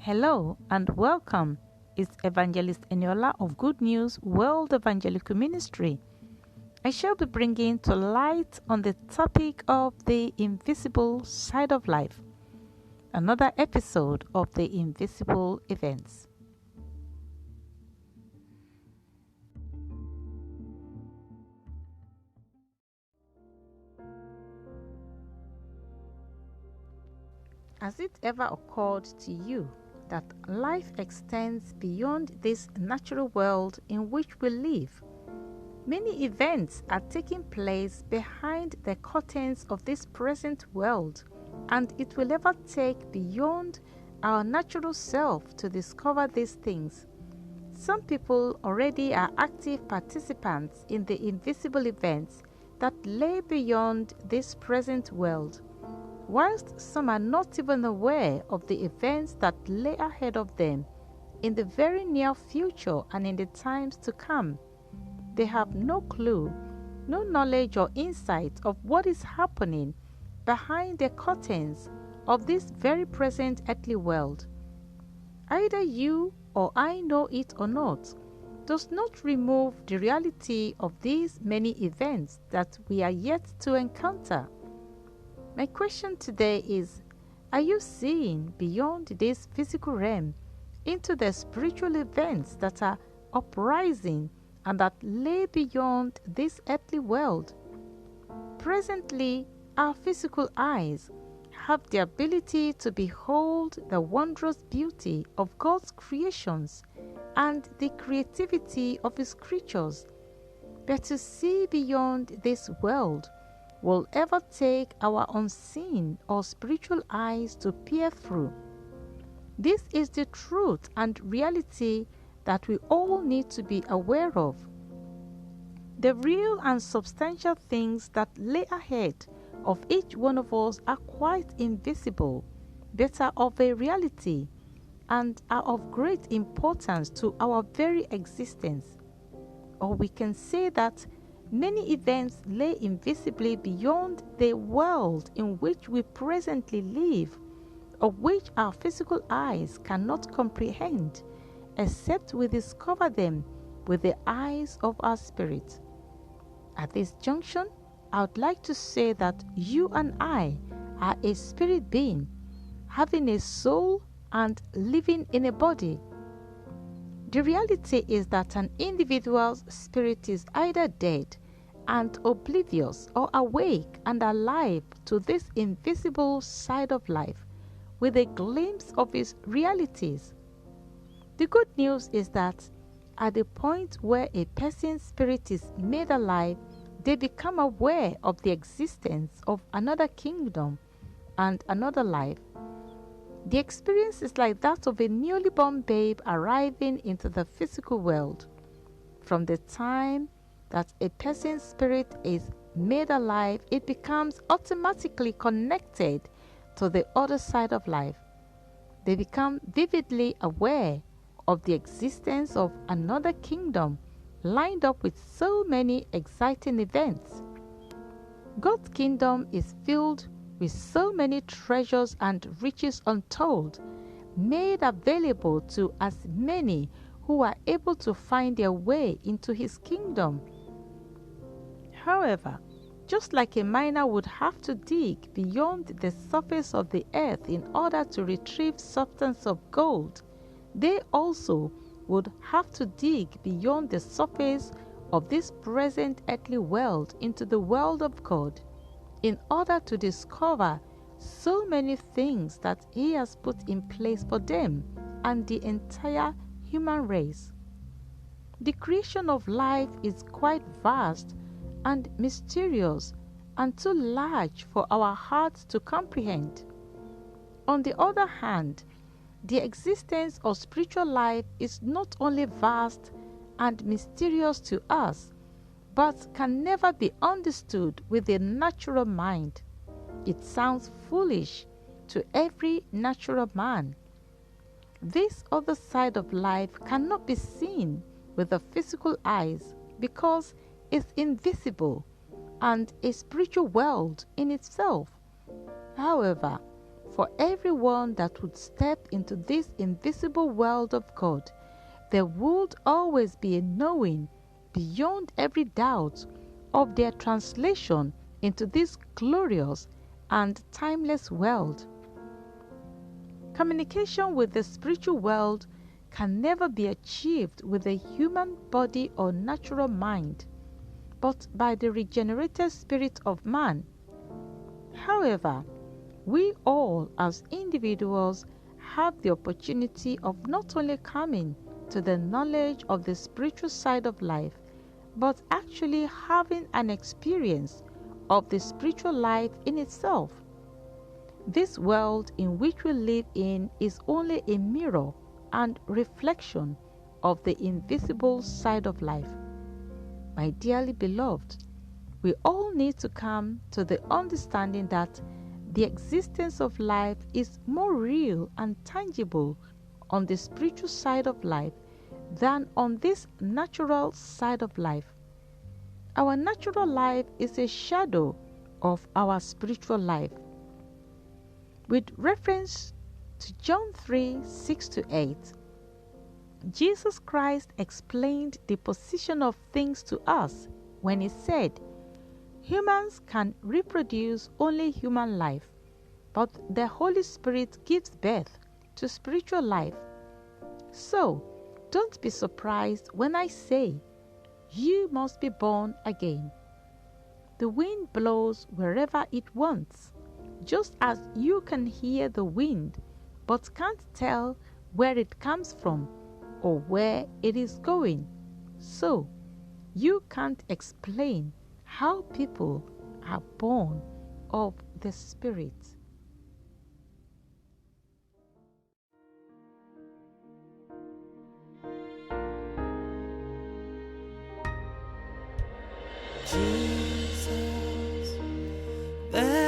Hello and welcome. It's Evangelist Eniola of Good News World Evangelical Ministry. I shall be bringing to light on the topic of the invisible side of life. Another episode of the invisible events. Has it ever occurred to you that life extends beyond this natural world in which we live? Many events are taking place behind the curtains of this present world, and it will never take beyond our natural self to discover these things. Some people already are active participants in the invisible events that lay beyond this present world, whilst some are not even aware of the events that lay ahead of them in the very near future and in the times to come. They have no clue, no knowledge or insight of what is happening behind the curtains of this very present earthly world. Either you or I know it or not does not remove the reality of these many events that we are yet to encounter. My question today is, are you seeing beyond this physical realm into the spiritual events that are uprising and that lay beyond this earthly world? Presently, our physical eyes have the ability to behold the wondrous beauty of God's creations and the creativity of His creatures. But to see beyond this world will ever take our unseen or spiritual eyes to peer through. This is the truth and reality that we all need to be aware of. The real and substantial things that lay ahead of each one of us are quite invisible, but are of a reality and are of great importance to our very existence. Or we can say that many events lay invisibly beyond the world in which we presently live, of which our physical eyes cannot comprehend, except we discover them with the eyes of our spirit. At this junction, I would like to say that you and I are a spirit being, having a soul and living in a body. The reality is that an individual's spirit is either dead and oblivious or awake and alive to this invisible side of life with a glimpse of its realities. The good news is that at the point where a person's spirit is made alive, they become aware of the existence of another kingdom and another life. The experience is like that of a newly born babe arriving into the physical world. From the time that a person's spirit is made alive, it becomes automatically connected to the other side of life. They become vividly aware of the existence of another kingdom lined up with so many exciting events. God's kingdom is filled with so many treasures and riches untold, made available to as many who are able to find their way into His kingdom. However, just like a miner would have to dig beyond the surface of the earth in order to retrieve substance of gold, they also would have to dig beyond the surface of this present earthly world into the world of God in order to discover so many things that He has put in place for them and the entire human race. The creation of life is quite vast and mysterious and too large for our hearts to comprehend. On the other hand, the existence of spiritual life is not only vast and mysterious to us, but can never be understood with the natural mind. It sounds foolish to every natural man. This other side of life cannot be seen with the physical eyes because it's invisible and a spiritual world in itself. However, For everyone that would step into this invisible world of God, there would always be a knowing beyond every doubt of their translation into this glorious and timeless world. Communication with the spiritual world can never be achieved with a human body or natural mind, but by the regenerated spirit of man. However, we all as individuals have the opportunity of not only coming to the knowledge of the spiritual side of life, but actually having an experience of the spiritual life in itself. This world in which we live in is only a mirror and reflection of the invisible side of life. My dearly beloved, we all need to come to the understanding that the existence of life is more real and tangible on the spiritual side of life than on this natural side of life. Our natural life is a shadow of our spiritual life. With reference to John 3:6-8, Jesus Christ explained the position of things to us when he said, "Humans can reproduce only human life, but the Holy Spirit gives birth to spiritual life. So, don't be surprised when I say, you must be born again." The wind blows wherever it wants, just as you can hear the wind but can't tell where it comes from or where it is going. So, you can't explain how people are born of the Spirit. Jesus, there